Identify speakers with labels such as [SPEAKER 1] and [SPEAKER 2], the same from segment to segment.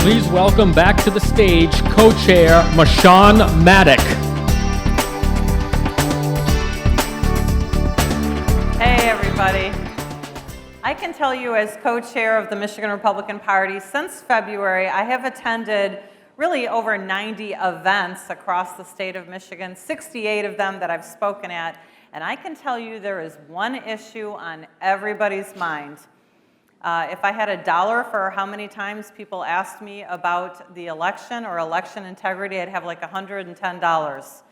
[SPEAKER 1] Please welcome back to the stage co-chair Mashawn Maddock.
[SPEAKER 2] Hey everybody. I can tell you as co-chair of the Michigan Republican Party, since February, I have attended really over 90 events across the state of Michigan, 68 of them that I've spoken at, and I can tell you there is one issue on everybody's mind. If I had $1 for how many times people asked me about the election or election integrity, I'd have like $110.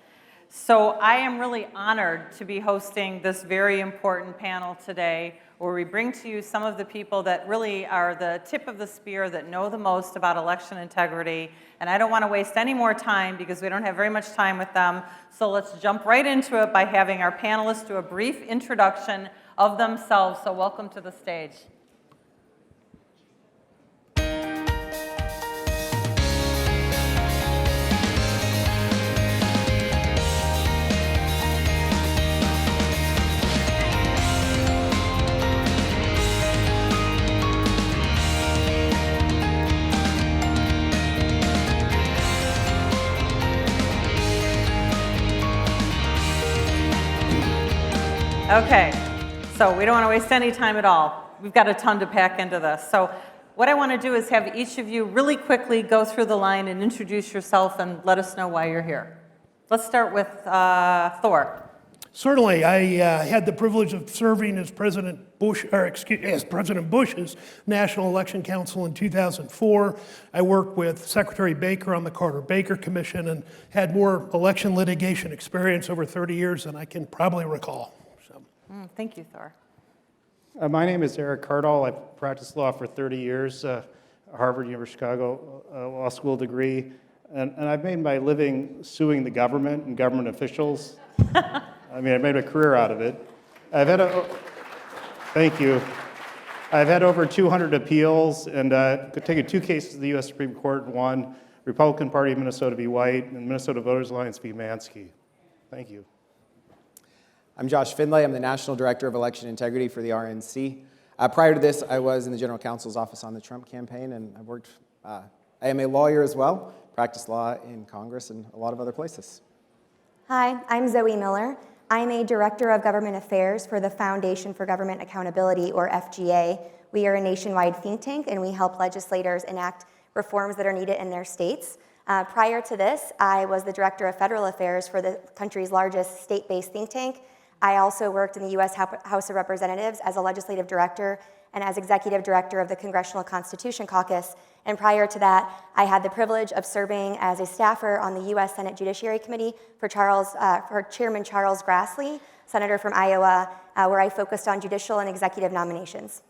[SPEAKER 2] So I am really honored to be hosting this very important panel today, where we bring to you some of the people that really are the tip of the spear, that know the most about election integrity. And I don't want to waste any more time because we don't have very much time with them. So let's jump right into it by having our panelists do a brief introduction of themselves. So welcome to the stage. Okay, so we don't want to waste any time at all. We've got a ton to pack into this. So what I want to do is have each of you really quickly go through the line and introduce yourself and let us know why you're here. Let's start with Thor.
[SPEAKER 3] Certainly, I had the privilege of serving as President Bush's National Election Council in 2004. I worked with Secretary Baker on the Carter-Baker Commission and had more election litigation experience over 30 years than I can probably recall.
[SPEAKER 2] Thank you, Thor.
[SPEAKER 4] My name is Eric Cardall. I've practiced law for 30 years, Harvard, University of Chicago law school degree, and I've made my living suing the government and government officials. I made a career out of it. Thank you. I've had over 200 appeals and taken 2 cases to the U.S. Supreme Court and won. Republican Party of Minnesota v. White and Minnesota Voters Alliance v. Mansky. Thank you.
[SPEAKER 5] I'm Josh Findlay. I'm the National Director of Election Integrity for the RNC. Prior to this, I was in the General Counsel's office on the Trump campaign, and I've worked, I am a lawyer as well, practiced law in Congress and a lot of other places.
[SPEAKER 6] Hi, I'm Zoe Miller. I'm a Director of Government Affairs for the Foundation for Government Accountability, or FGA. We are a nationwide think tank, and we help legislators enact reforms that are needed in their states. Prior to this, I was the Director of Federal Affairs for the country's largest state-based think tank. I also worked in the U.S. House of Representatives as a legislative director and as executive director of the Congressional Constitution Caucus. And prior to that, I had the privilege of serving as a staffer on the U.S. Senate Judiciary Committee for Chairman Charles Grassley, senator from Iowa, where I focused on judicial and executive nominations.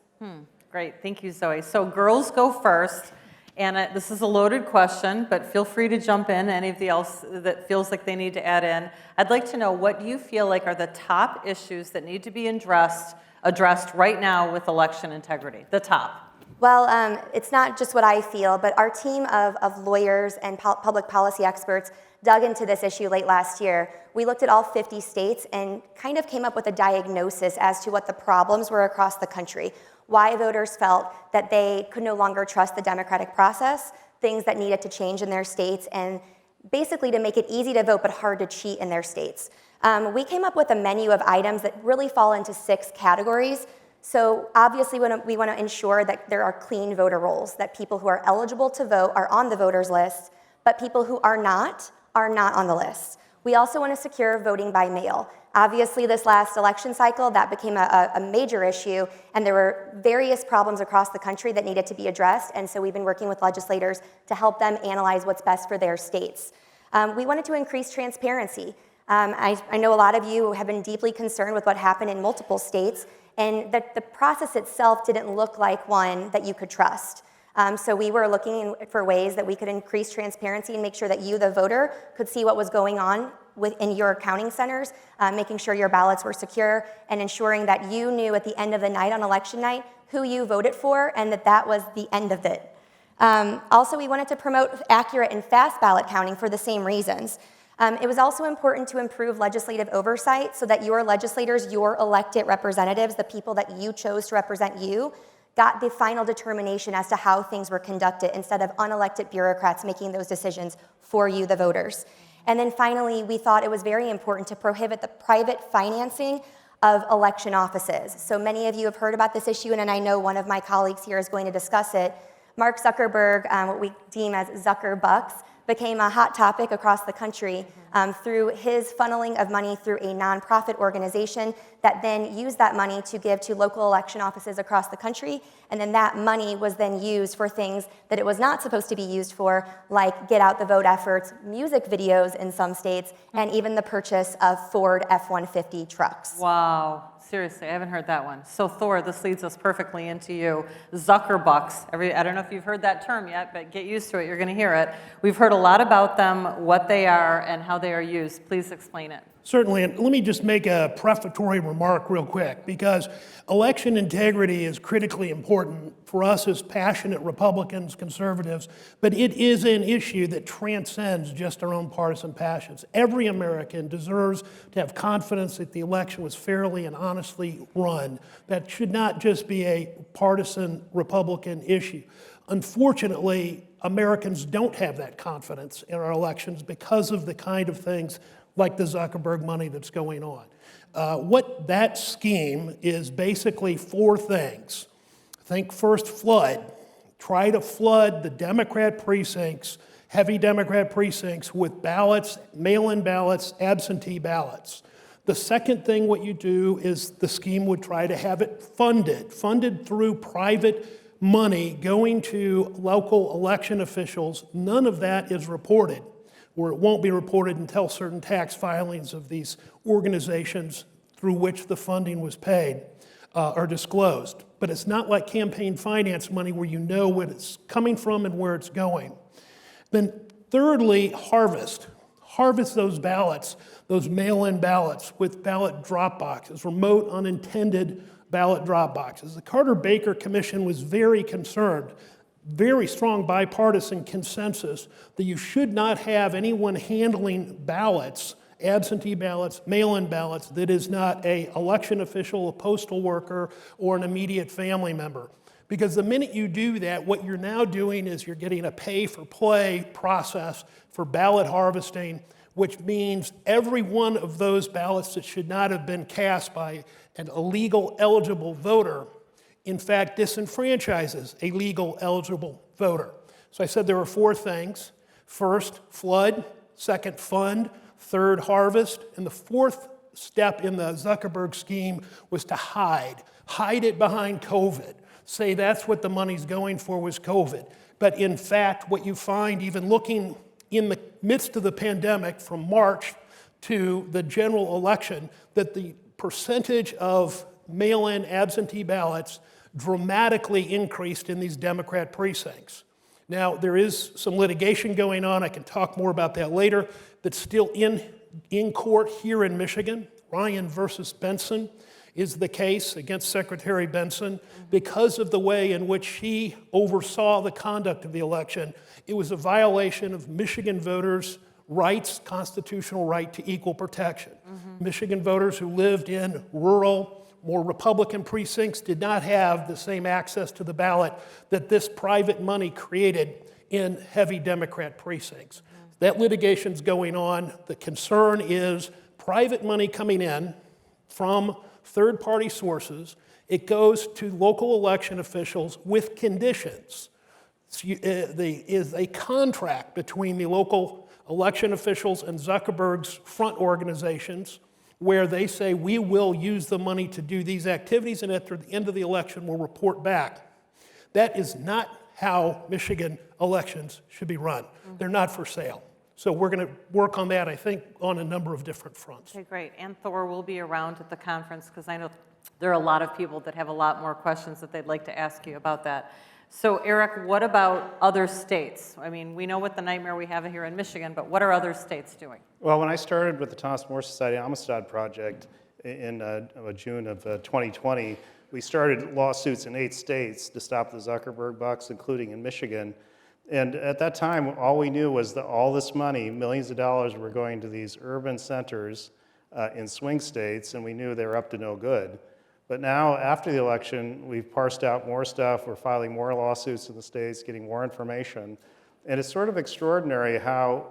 [SPEAKER 2] Great, thank you, Zoe. So girls go first. And this is a loaded question, but feel free to jump in, anybody else that feels like they need to add in. I'd like to know what you feel like are the top issues that need to be addressed right now with election integrity, the top.
[SPEAKER 6] Well, it's not just what I feel, but our team of lawyers and public policy experts dug into this issue late last year. We looked at all 50 states and kind of came up with a diagnosis as to what the problems were across the country, why voters felt that they could no longer trust the democratic process, things that needed to change in their states, and basically to make it easy to vote but hard to cheat in their states. We came up with a menu of items that really fall into 6 categories. So obviously we want to ensure that there are clean voter rolls, that people who are eligible to vote are on the voters list, but people who are not on the list. We also want to secure voting by mail. Obviously, this last election cycle, that became a major issue, and there were various problems across the country that needed to be addressed, and so we've been working with legislators to help them analyze what's best for their states. We wanted to increase transparency. I know a lot of you have been deeply concerned with what happened in multiple states, and that the process itself didn't look like one that you could trust. So we were looking for ways that we could increase transparency and make sure that you, the voter, could see what was going on within your counting centers, making sure your ballots were secure, and ensuring that you knew at the end of the night on election night who you voted for and that was the end of it. Also, we wanted to promote accurate and fast ballot counting for the same reasons. It was also important to improve legislative oversight so that your legislators, your elected representatives, the people that you chose to represent you, got the final determination as to how things were conducted instead of unelected bureaucrats making those decisions for you, the voters. And then finally, we thought it was very important to prohibit the private financing of election offices. So many of you have heard about this issue, and I know one of my colleagues here is going to discuss it. Mark Zuckerberg, what we deem as Zuckerbucks, became a hot topic across the country through his funneling of money through a nonprofit organization that then used that money to give to local election offices across the country. And then that money was then used for things that it was not supposed to be used for, like get out the vote efforts, music videos in some states, and even the purchase of Ford F-150 trucks.
[SPEAKER 2] Wow, seriously, I haven't heard that one. So Thor, this leads us perfectly into you. Zuckerbucks, I don't know if you've heard that term yet, but get used to it, you're gonna hear it. We've heard a lot about them, what they are, and how they are used. Please explain it.
[SPEAKER 3] Certainly, and let me just make a prefatory remark real quick, because election integrity is critically important for us as passionate Republicans, conservatives, but it is an issue that transcends just our own partisan passions. Every American deserves to have confidence that the election was fairly and honestly run. That should not just be a partisan Republican issue. Unfortunately, Americans don't have that confidence in our elections because of the kind of things like the Zuckerberg money that's going on. What that scheme is basically four things. Think first flood. Try to flood the Democrat precincts, heavy Democrat precincts, with ballots, mail-in ballots, absentee ballots. The second thing what you do is the scheme would try to have it funded through private money going to local election officials. None of that is reported, or it won't be reported until certain tax filings of these organizations through which the funding was paid are disclosed. But it's not like campaign finance money where you know what it's coming from and where it's going. Then thirdly, harvest. Harvest those ballots, those mail-in ballots with ballot drop boxes, remote unintended ballot drop boxes. The Carter-Baker Commission was very concerned, very strong bipartisan consensus that you should not have anyone handling ballots, absentee ballots, mail-in ballots, that is not an election official, a postal worker, or an immediate family member. Because the minute you do that, what you're now doing is you're getting a pay-for-play process for ballot harvesting, which means every one of those ballots that should not have been cast by an illegal eligible voter, in fact, disenfranchises a legal eligible voter. So I said there were four things. First, flood. Second, fund. Third, harvest. And the fourth step in the Zuckerberg scheme was to hide. Hide it behind COVID. Say that's what the money's going for was COVID. But in fact, what you find, even looking in the midst of the pandemic from March to the general election, that the percentage of mail-in absentee ballots dramatically increased in these Democrat precincts. Now, there is some litigation going on. I can talk more about that later. That's still in court here in Michigan. Ryan versus Benson is the case against Secretary Benson. Because of the way in which she oversaw the conduct of the election, it was a violation of Michigan voters' rights, constitutional right to equal protection. Michigan voters who lived in rural, more Republican precincts did not have the same access to the ballot that this private money created in heavy Democrat precincts. That litigation's going on. The concern is private money coming in from third-party sources. It goes to local election officials with conditions. There is a contract between the local election officials and Zuckerberg's front organizations where they say, we will use the money to do these activities, and at the end of the election, we'll report back. That is not how Michigan elections should be run. They're not for sale. So we're going to work on that, I think, on a number of different fronts.
[SPEAKER 2] Okay, great. And Thor will be around at the conference because I know there are a lot of people that have a lot more questions that they'd like to ask you about that. So Eric, what about other states? I mean, we know what the nightmare we have here in Michigan, but what are other states doing?
[SPEAKER 4] Well, when I started with the Thomas More Society Amistad Project in June of 2020, we started lawsuits in 8 states to stop the Zuckerberg bucks, including in Michigan. And at that time, all we knew was that all this money, millions of dollars, were going to these urban centers in swing states, and we knew they were up to no good. But now, after the election, we've parsed out more stuff, we're filing more lawsuits in the states, getting more information. And it's sort of extraordinary how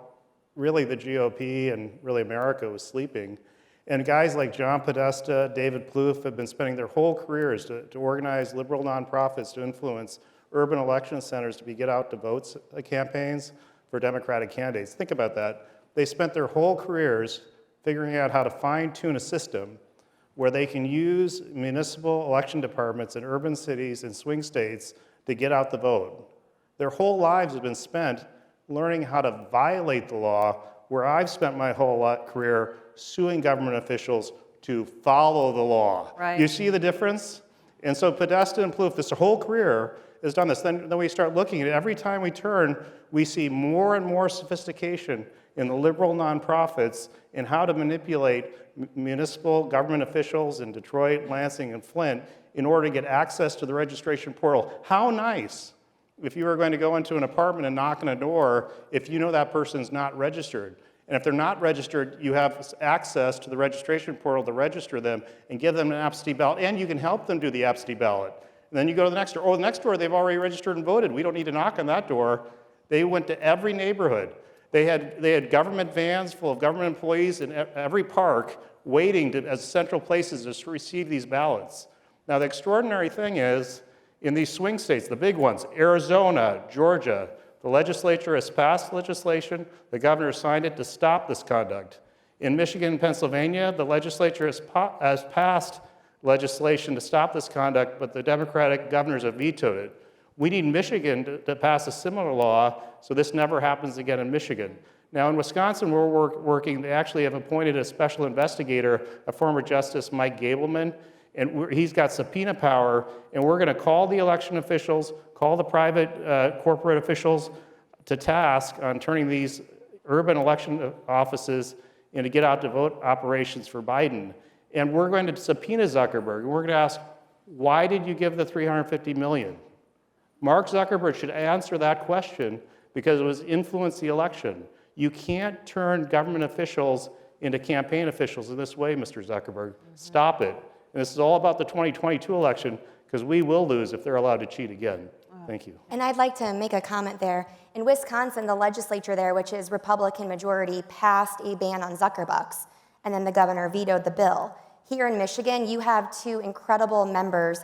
[SPEAKER 4] really the GOP and really America was sleeping. And guys like John Podesta, David Plouffe have been spending their whole careers to organize liberal nonprofits to influence urban election centers to get out to vote campaigns for Democratic candidates. Think about that. They spent their whole careers figuring out how to fine-tune a system where they can use municipal election departments in urban cities and swing states to get out the vote. Their whole lives have been spent learning how to violate the law, where I've spent my whole career suing government officials to follow the law.
[SPEAKER 2] Right.
[SPEAKER 4] You see the difference? And so Podesta and Plouffe, this whole career has done this. Then we start looking at it. Every time we turn, we see more and more sophistication in the liberal nonprofits in how to manipulate municipal government officials in Detroit, Lansing, and Flint in order to get access to the registration portal. How nice if you were going to go into an apartment and knock on a door if you know that person's not registered. And if they're not registered, you have access to the registration portal to register them and give them an absentee ballot, and you can help them do the absentee ballot. And then you go to the next door. Oh, the next door, they've already registered and voted. We don't need to knock on that door. They went to every neighborhood. They had government vans full of government employees in every park waiting as central places to receive these ballots. Now, the extraordinary thing is, in these swing states, the big ones, Arizona, Georgia, the legislature has passed legislation, the governor signed it to stop this conduct. In Michigan and Pennsylvania, the legislature has passed legislation to stop this conduct, but the Democratic governors have vetoed it. We need Michigan to pass a similar law so this never happens again in Michigan. Now in Wisconsin, we're working, they actually have appointed a special investigator, a former Justice Mike Gableman, and he's got subpoena power, and we're gonna call the election officials, call the private corporate officials to task on turning these urban election offices into get out to vote operations for Biden. And we're going to subpoena Zuckerberg, and we're gonna ask, why did you give the $350 million? Mark Zuckerberg should answer that question because it was influenced the election. You can't turn government officials into campaign officials in this way, Mr. Zuckerberg. Stop it. And this is all about the 2022 election because we will lose if they're allowed to cheat again. Thank you.
[SPEAKER 6] And I'd like to make a comment there. In Wisconsin, the legislature there, which is Republican majority, passed a ban on Zuckerbucks, and then the governor vetoed the bill. Here in Michigan, you have two incredible members,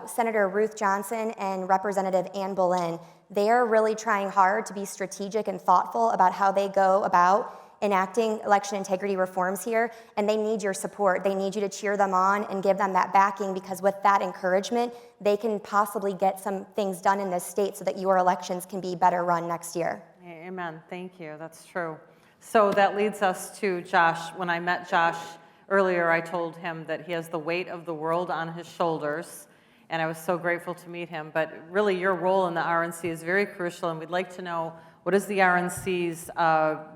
[SPEAKER 6] Senator Ruth Johnson and Representative Ann Boleyn. They are really trying hard to be strategic and thoughtful about how they go about enacting election integrity reforms here, and they need your support. They need you to cheer them on and give them that backing, because with that encouragement, they can possibly get some things done in this state so that your elections can be better run next year.
[SPEAKER 2] Amen. Thank you. That's true. So that leads us to Josh. When I met Josh earlier, I told him that he has the weight of the world on his shoulders, and I was so grateful to meet him. But really, your role in the RNC is very crucial, and we'd like to know, what is the RNC's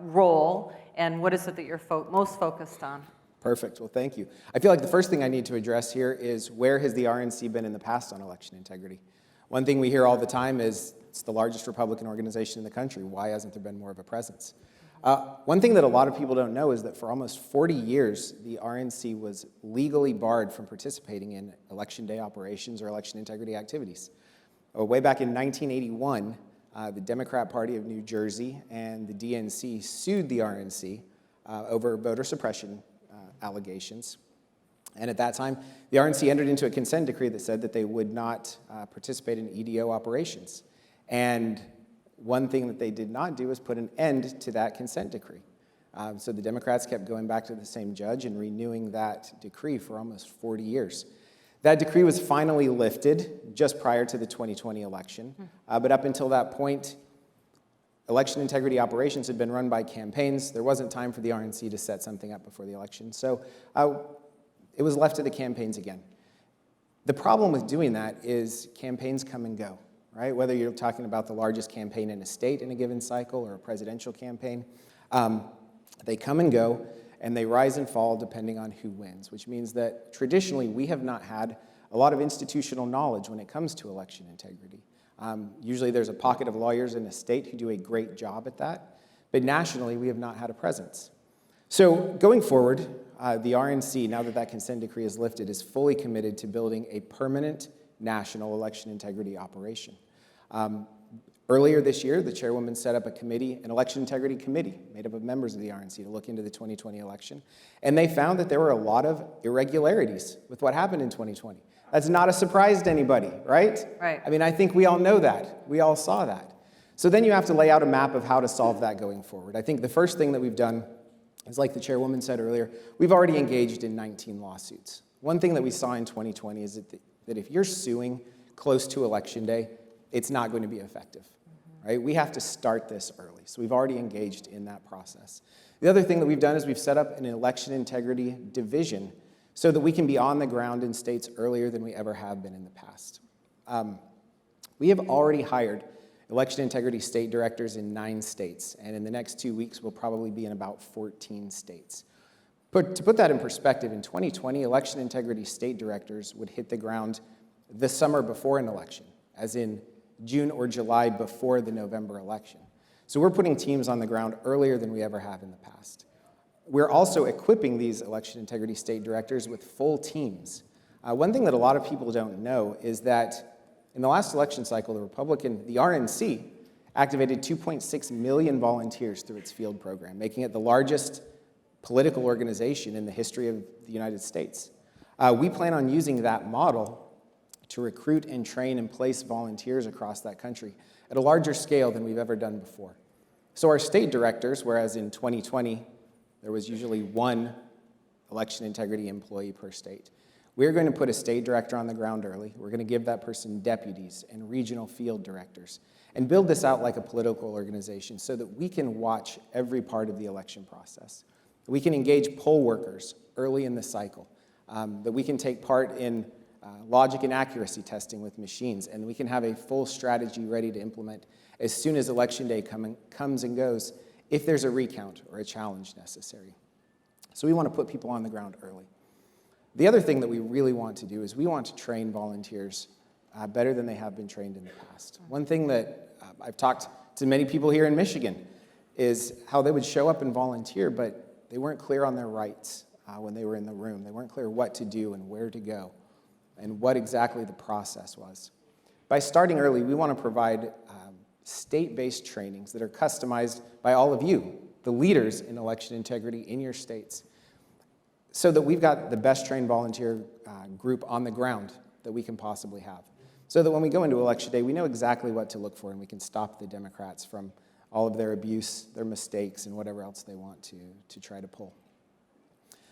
[SPEAKER 2] role, and what is it that you're most focused on?
[SPEAKER 5] Perfect. Well, thank you. I feel like the first thing I need to address here is, where has the RNC been in the past on election integrity? One thing we hear all the time is it's the largest Republican organization in the country. Why hasn't there been more of a presence? One thing that a lot of people don't know is that for almost 40 years, the RNC was legally barred from participating in election day operations or election integrity activities. Way back in 1981, the Democrat Party of New Jersey and the DNC sued the RNC over voter suppression allegations. And at that time, the RNC entered into a consent decree that said that they would not participate in EDO operations. And one thing that they did not do is put an end to that consent decree. So the Democrats kept going back to the same judge and renewing that decree for almost 40 years. That decree was finally lifted just prior to the 2020 election. But up until that point, election integrity operations had been run by campaigns. There wasn't time for the RNC to set something up before the election. So it was left to the campaigns again. The problem with doing that is campaigns come and go, right? Whether you're talking about the largest campaign in a state in a given cycle or a presidential campaign, they come and go, and they rise and fall depending on who wins, which means that traditionally we have not had a lot of institutional knowledge when it comes to election integrity. Usually there's a pocket of lawyers in a state who do a great job at that, but nationally we have not had a presence. So going forward, the RNC, now that that consent decree is lifted, is fully committed to building a permanent national election integrity operation. Earlier this year, the chairwoman set up a committee, an election integrity committee, made up of members of the RNC to look into the 2020 election. And they found that there were a lot of irregularities with what happened in 2020. That's not a surprise to anybody, right?
[SPEAKER 2] Right.
[SPEAKER 5] I mean, I think we all know that. We all saw that. So then you have to lay out a map of how to solve that going forward. I think the first thing that we've done is, like the chairwoman said earlier, we've already engaged in 19 lawsuits. One thing that we saw in 2020 is that if you're suing close to Election Day, it's not going to be effective. Right? We have to start this early. So we've already engaged in that process. The other thing that we've done is we've set up an election integrity division so that we can be on the ground in states earlier than we ever have been in the past. We have already hired election integrity state directors in 9 states, and in the next 2 weeks, we'll probably be in about 14 states. But to put that in perspective, in 2020, election integrity state directors would hit the ground the summer before an election, as in June or July before the November election. So we're putting teams on the ground earlier than we ever have in the past. We're also equipping these election integrity state directors with full teams. One thing that a lot of people don't know is that in the last election cycle, the RNC activated 2.6 million volunteers through its field program, making it the largest political organization in the history of the United States. We plan on using that model to recruit and train and place volunteers across that country at a larger scale than we've ever done before. So our state directors, whereas in 2020 there was usually 1 election integrity employee per state, we're going to put a state director on the ground early. We're going to give that person deputies and regional field directors and build this out like a political organization so that we can watch every part of the election process. We can engage poll workers early in the cycle, that we can take part in logic and accuracy testing with machines, and we can have a full strategy ready to implement as soon as Election Day comes and goes if there's a recount or a challenge necessary. So we want to put people on the ground early. The other thing that we really want to do is we want to train volunteers better than they have been trained in the past. One thing that I've talked to many people here in Michigan is how they would show up and volunteer, but they weren't clear on their rights when they were in the room. They weren't clear what to do and where to go and what exactly the process was. By starting early, we want to provide state-based trainings that are customized by all of you, the leaders in election integrity in your states, so that we've got the best trained volunteer group on the ground that we can possibly have. So that when we go into Election Day, we know exactly what to look for and we can stop the Democrats from all of their abuse, their mistakes, and whatever else they want to try to pull.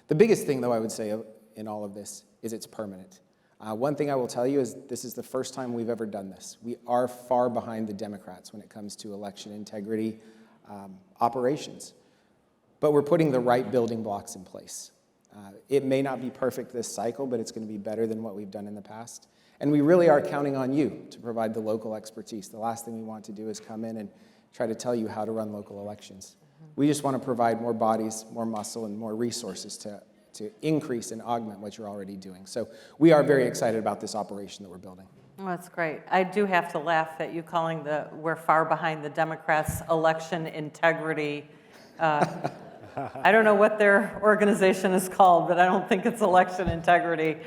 [SPEAKER 5] The biggest thing, though, I would say in all of this is it's permanent. One thing I will tell you is this is the first time we've ever done this. We are far behind the Democrats when it comes to election integrity operations. But we're putting the right building blocks in place. It may not be perfect this cycle, but it's going to be better than what we've done in the past. And we really are counting on you to provide the local expertise. The last thing we want to do is come in and try to tell you how to run local elections. We just want to provide more bodies, more muscle, and more resources to increase and augment what you're already doing. So we are very excited about this operation that we're building.
[SPEAKER 2] Oh, that's great. I do have to laugh at you calling we're far behind the Democrats' election integrity. I don't know what their organization is called, but I don't think it's election integrity.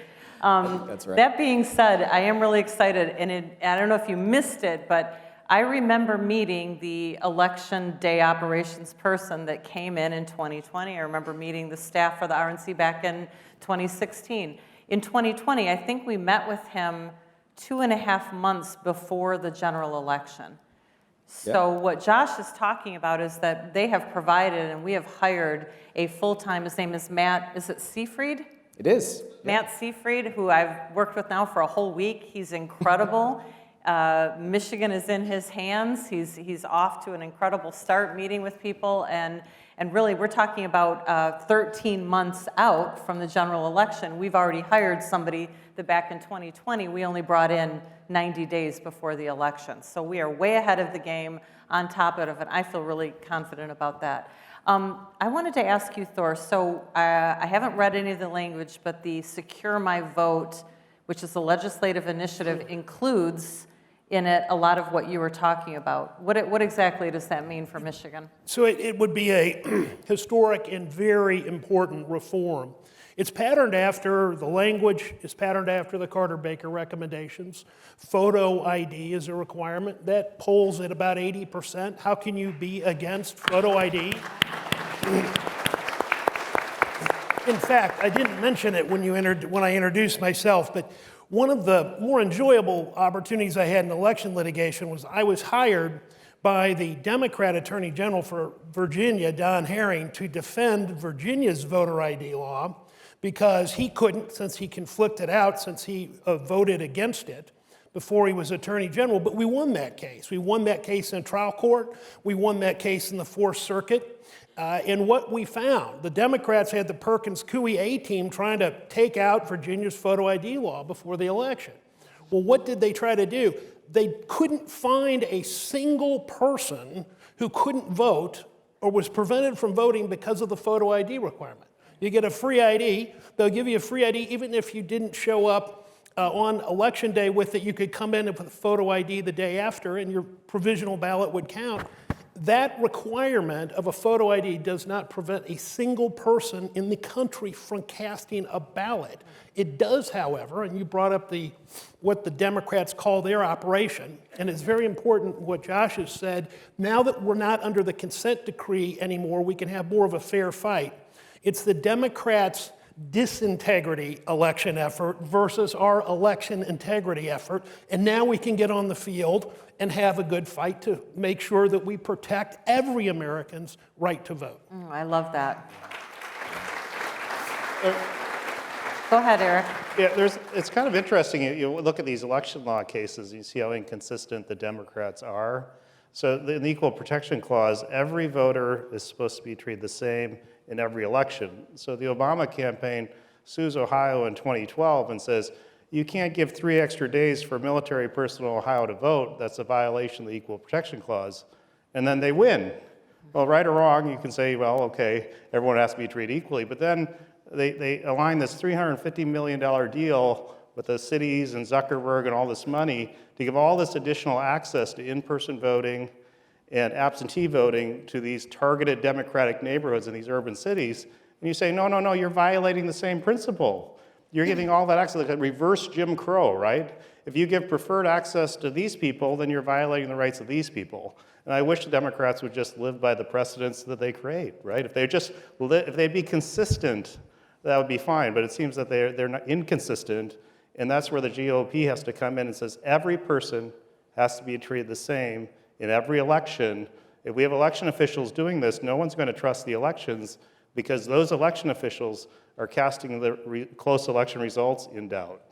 [SPEAKER 5] That's right.
[SPEAKER 2] That being said, I am really excited, and I don't know if you missed it, but I remember meeting the election day operations person that came in 2020. I remember meeting the staff for the RNC back in 2016. In 2020, I think we met with him 2.5 months before the general election. So what Josh is talking about is that they have provided, and we have hired a full-time, his name is Matt, is it Seafried?
[SPEAKER 5] It is.
[SPEAKER 2] Matt Seafried, who I've worked with now for a whole week. He's incredible. Michigan is in his hands. He's off to an incredible start meeting with people, and really we're talking about 13 months out from the general election. We've already hired somebody that back in 2020 we only brought in 90 days before the election. So we are way ahead of the game, on top of it, and I feel really confident about that. I wanted to ask you, Thor, so I haven't read any of the language, but the Secure My Vote, which is a legislative initiative, includes in it a lot of what you were talking about. What exactly does that mean for Michigan?
[SPEAKER 3] So it would be a historic and very important reform. It's patterned after, the language is patterned after the Carter-Baker recommendations. Photo ID is a requirement. That polls at about 80%. How can you be against photo ID? In fact, I didn't mention it when I introduced myself, but one of the more enjoyable opportunities I had in election litigation was I was hired by the Democrat Attorney General for Virginia, Don Herring, to defend Virginia's voter ID law because he couldn't, since he conflicted out, since he voted against it before he was Attorney General. But we won that case. We won that case in trial court. We won that case in the Fourth Circuit. And what we found, the Democrats had the Perkins Coie A-team trying to take out Virginia's photo ID law before the election. Well, what did they try to do? They couldn't find a single person who couldn't vote or was prevented from voting because of the photo ID requirement. You get a free ID, they'll give you a free ID even if you didn't show up on election day with it. You could come in with a photo ID the day after and your provisional ballot would count. That requirement of a photo ID does not prevent a single person in the country from casting a ballot. It does, however, and you brought up what the Democrats call their operation, and it's very important what Josh has said. Now that we're not under the consent decree anymore, we can have more of a fair fight. It's the Democrats' disintegrity election effort versus our election integrity effort, and now we can get on the field and have a good fight to make sure that we protect every American's right to vote.
[SPEAKER 2] I love that. Go ahead, Eric.
[SPEAKER 4] Yeah, it's kind of interesting. You look at these election law cases, you see how inconsistent the Democrats are. So in the Equal Protection Clause, every voter is supposed to be treated the same in every election. So the Obama campaign sues Ohio in 2012 and says, you can't give 3 extra days for military personnel in Ohio to vote. That's a violation of the Equal Protection Clause. And then they win. Well, right or wrong, you can say, well, okay, everyone has to be treated equally. But then they align this $350 million deal with the cities and Zuckerberg and all this money to give all this additional access to in-person voting and absentee voting to these targeted Democratic neighborhoods in these urban cities. And you say, no, you're violating the same principle. You're giving all that access, like a reverse Jim Crow, right? If you give preferred access to these people, then you're violating the rights of these people. And I wish the Democrats would just live by the precedents that they create, right? If they'd be consistent, that would be fine. But it seems that they're not inconsistent, and that's where the GOP has to come in and says every person has to be treated the same in every election. If we have election officials doing this, no one's going to trust the elections because those election officials are casting the close election results in doubt.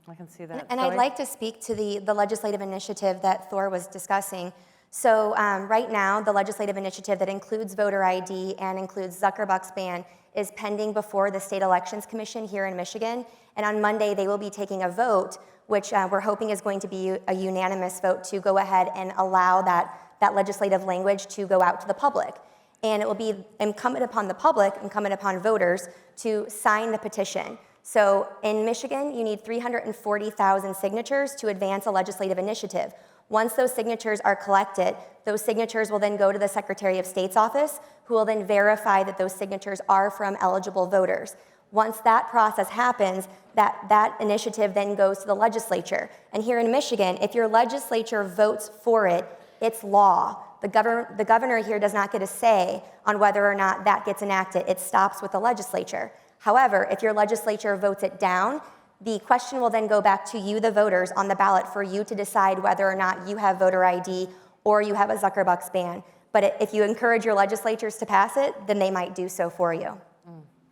[SPEAKER 2] I can see that.
[SPEAKER 6] And
[SPEAKER 2] Shelley?
[SPEAKER 6] I'd like to speak to the legislative initiative that Thor was discussing. So right now, the legislative initiative that includes voter ID and includes Zuckerbuck's ban is pending before the State Elections Commission here in Michigan. And on Monday, they will be taking a vote, which we're hoping is going to be a unanimous vote to go ahead and allow that legislative language to go out to the public. And it will be incumbent upon the public, incumbent upon voters, to sign the petition. So in Michigan, you need 340,000 signatures to advance a legislative initiative. Once those signatures are collected, those signatures will then go to the Secretary of State's office, who will then verify that those signatures are from eligible voters. Once that process happens, that initiative then goes to the legislature. And here in Michigan, if your legislature votes for it, it's law. The governor here does not get a say on whether or not that gets enacted. It stops with the legislature. However, if your legislature votes it down, the question will then go back to you, the voters, on the ballot for you to decide whether or not you have voter ID or you have a Zuckerbuck's ban. But if you encourage your legislatures to pass it, then they might do so for you.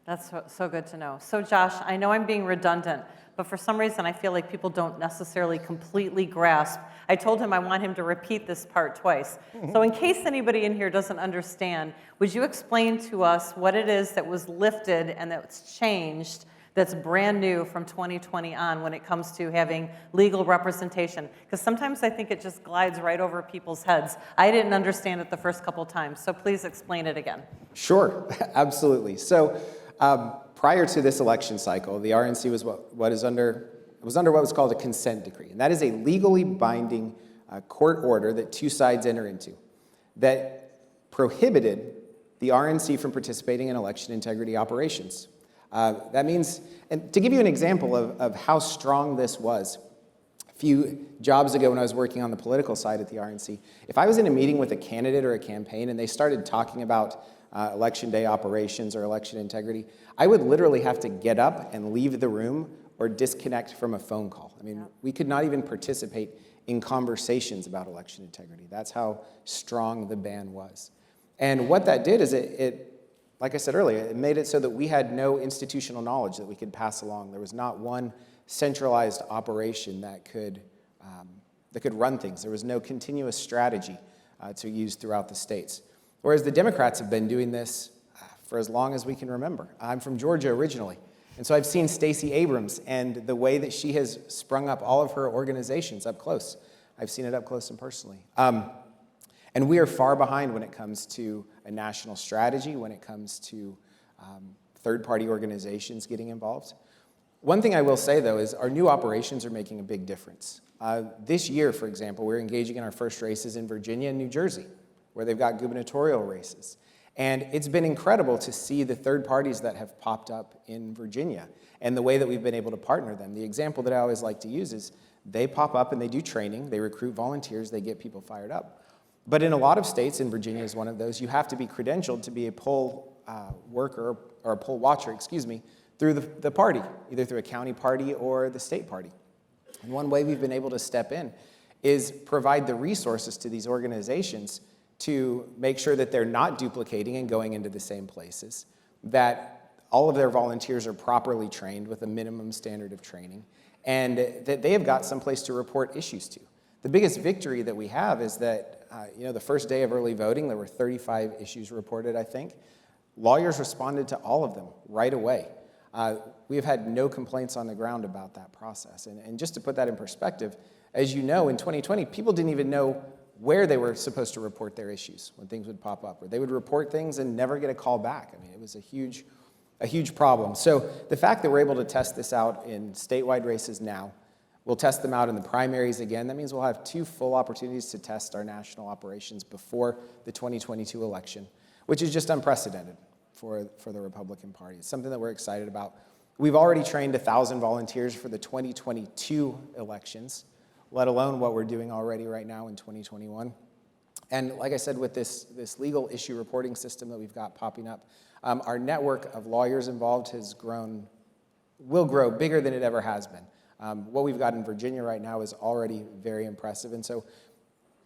[SPEAKER 2] That's so good to know. So Josh, I know I'm being redundant, but for some reason I feel like people don't necessarily completely grasp. I told him I want him to repeat this part twice. So in case anybody in here doesn't understand, would you explain to us what it is that was lifted and that's changed, that's brand new from 2020 on when it comes to having legal representation? Because sometimes I think it just glides right over people's heads. I didn't understand it the first couple times, so please explain it again.
[SPEAKER 5] Sure, absolutely. So prior to this election cycle, the RNC was what was under what was called a consent decree. And that is a legally binding court order that two sides enter into that prohibited the RNC from participating in election integrity operations. That means, and to give you an example of how strong this was, a few jobs ago when I was working on the political side at the RNC, if I was in a meeting with a candidate or a campaign and they started talking about election day operations or election integrity, I would literally have to get up and leave the room or disconnect from a phone call. I mean, we could not even participate in conversations about election integrity. That's how strong the ban was. And what that did is it, like I said earlier, it made it so that we had no institutional knowledge that we could pass along. There was not one centralized operation that could run things. There was no continuous strategy to use throughout the states. Whereas the Democrats have been doing this for as long as we can remember. I'm from Georgia originally, and so I've seen Stacey Abrams and the way that she has sprung up all of her organizations up close. I've seen it up close and personally. And we are far behind when it comes to a national strategy, when it comes to third-party organizations getting involved. One thing I will say, though, is our new operations are making a big difference. This year, for example, we're engaging in our first races in Virginia and New Jersey, where they've got gubernatorial races. And it's been incredible to see the third parties that have popped up in Virginia and the way that we've been able to partner them. The example that I always like to use is they pop up and they do training, they recruit volunteers, they get people fired up. But in a lot of states, and Virginia is one of those, you have to be credentialed to be a poll worker, or a poll watcher, through the party, either through a county party or the state party. And one way we've been able to step in is provide the resources to these organizations to make sure that they're not duplicating and going into the same places, that all of their volunteers are properly trained with a minimum standard of training, and that they have got someplace to report issues to. The biggest victory that we have is that, the first day of early voting, there were 35 issues reported, I think. Lawyers responded to all of them right away. We have had no complaints on the ground about that process. And just to put that in perspective, as you know, in 2020, people didn't even know where they were supposed to report their issues when things would pop up, or they would report things and never get a call back. I mean, it was a huge problem. So the fact that we're able to test this out in statewide races now, we'll test them out in the primaries again. That means we'll have 2 full opportunities to test our national operations before the 2022 election, which is just unprecedented for the Republican Party. It's something that we're excited about. We've already trained 1,000 volunteers for the 2022 elections, let alone what we're doing already right now in 2021. And like I said, with this legal issue reporting system that we've got popping up, our network of lawyers involved will grow bigger than it ever has been. What we've got in Virginia right now is already very impressive. And so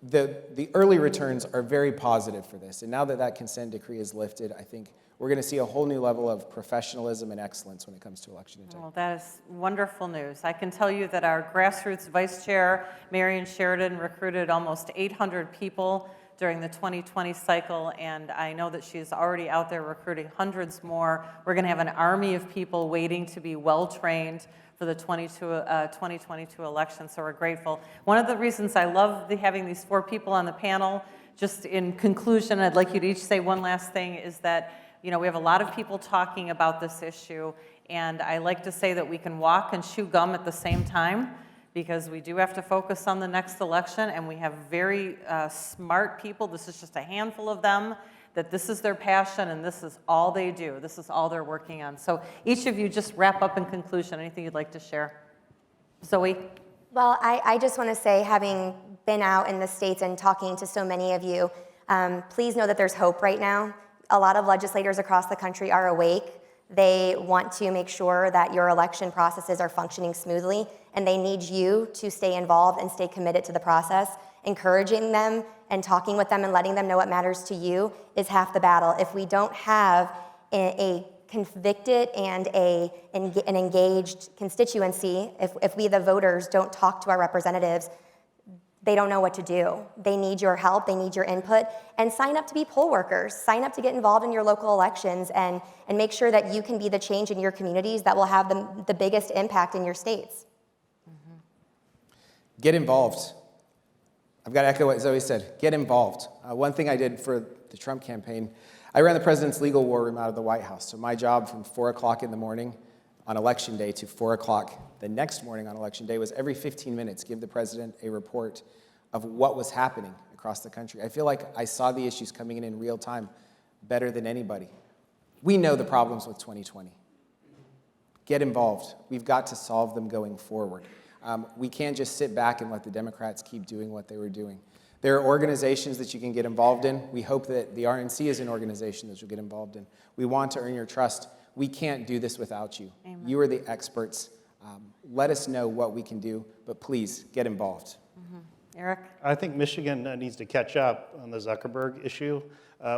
[SPEAKER 5] the early returns are very positive for this. And now that that consent decree is lifted, I think we're going to see a whole new level of professionalism and excellence when it comes to election integrity.
[SPEAKER 2] Well, that is wonderful news. I can tell you that our grassroots vice chair, Marion Sheridan, recruited almost 800 people during the 2020 cycle, and I know that she's already out there recruiting hundreds more. We're going to have an army of people waiting to be well-trained for the 2022 election, so we're grateful. One of the reasons I love having these 4 people on the panel, just in conclusion, I'd like you to each say one last thing, is that we have a lot of people talking about this issue, and I like to say that we can walk and chew gum at the same time, because we do have to focus on the next election, and we have very smart people. This is just a handful of them, that this is their passion and this is all they do. This is all they're working on. So each of you just wrap up in conclusion. Anything you'd like to share? Zoe?
[SPEAKER 6] Well, I just want to say, having been out in the states and talking to so many of you, please know that there's hope right now. A lot of legislators across the country are awake. They want to make sure that your election processes are functioning smoothly, and they need you to stay involved and stay committed to the process. Encouraging them and talking with them and letting them know what matters to you is half the battle. If we don't have a convicted and an engaged constituency, if we, the voters, don't talk to our representatives, they don't know what to do. They need your help, they need your input, and sign up to be poll workers. Sign up to get involved in your local elections and make sure that you can be the change in your communities that will have the biggest impact in your states.
[SPEAKER 5] Mm-hmm. Get involved. I've got to echo what Zoe said. Get involved. One thing I did for the Trump campaign, I ran the president's legal war room out of the White House. So my job from 4 o'clock in the morning on Election Day to 4 o'clock the next morning on Election Day was every 15 minutes give the president a report of what was happening across the country. I feel like I saw the issues coming in real time better than anybody. We know the problems with 2020. Get involved. We've got to solve them going forward. We can't just sit back and let the Democrats keep doing what they were doing. There are organizations that you can get involved in. We hope that the RNC is an organization that you'll get involved in. We want to earn your trust. We can't do this without you.
[SPEAKER 2] Amen.
[SPEAKER 5] You are the experts. Let us know what we can do, but please get involved.
[SPEAKER 2] Eric?
[SPEAKER 4] I think Michigan needs to catch up on the Zuckerberg issue.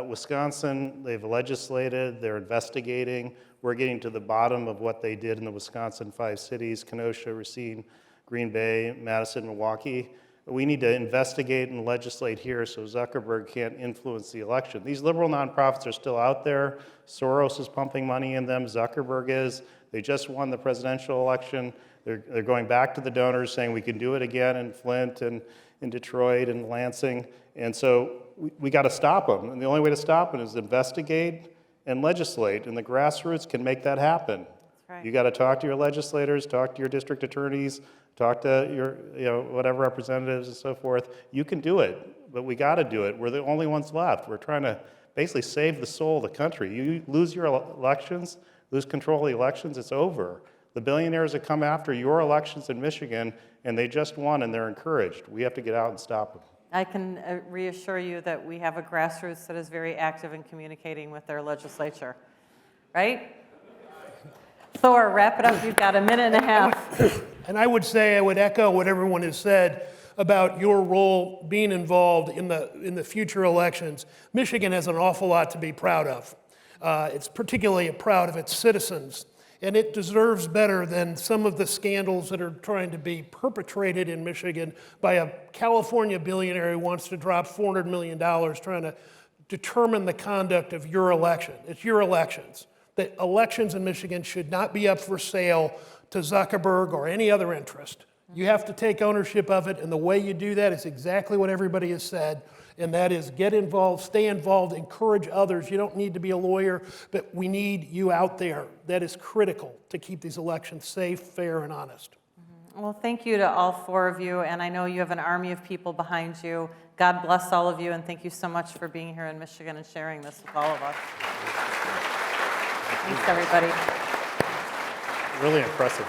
[SPEAKER 4] Wisconsin, they've legislated, they're investigating. We're getting to the bottom of what they did in the Wisconsin 5 cities, Kenosha, Racine, Green Bay, Madison, Milwaukee. We need to investigate and legislate here so Zuckerberg can't influence the election. These liberal nonprofits are still out there. Soros is pumping money in them. Zuckerberg is. They just won the presidential election. They're going back to the donors saying we can do it again in Flint and in Detroit and Lansing. And so we got to stop them. And the only way to stop them is investigate and legislate. And the grassroots can make that happen.
[SPEAKER 2] That's right.
[SPEAKER 4] You got to talk to your legislators, talk to your district attorneys, talk to your, whatever representatives and so forth. You can do it, but we got to do it. We're the only ones left. We're trying to basically save the soul of the country. You lose your elections, lose control of the elections, it's over. The billionaires that come after your elections in Michigan, and they just won and they're encouraged. We have to get out and stop them.
[SPEAKER 2] I can reassure you that we have a grassroots that is very active in communicating with their legislature, right? Thor, wrap it up. You've got a minute and a half.
[SPEAKER 3] And I would say, I would echo what everyone has said about your role being involved in the future elections. Michigan has an awful lot to be proud of. It's particularly proud of its citizens. And it deserves better than some of the scandals that are trying to be perpetrated in Michigan by a California billionaire who wants to drop $400 million trying to determine the conduct of your election. It's your elections. The elections in Michigan should not be up for sale to Zuckerberg or any other interest. You have to take ownership of it, and the way you do that is exactly what everybody has said, and that is get involved, stay involved, encourage others. You don't need to be a lawyer, but we need you out there. That is critical to keep these elections safe, fair, and honest.
[SPEAKER 2] Well, thank you to all four of you, and I know you have an army of people behind you. God bless all of you, and thank you so much for being here in Michigan and sharing this with all of us. Thanks, everybody.
[SPEAKER 4] Really impressive.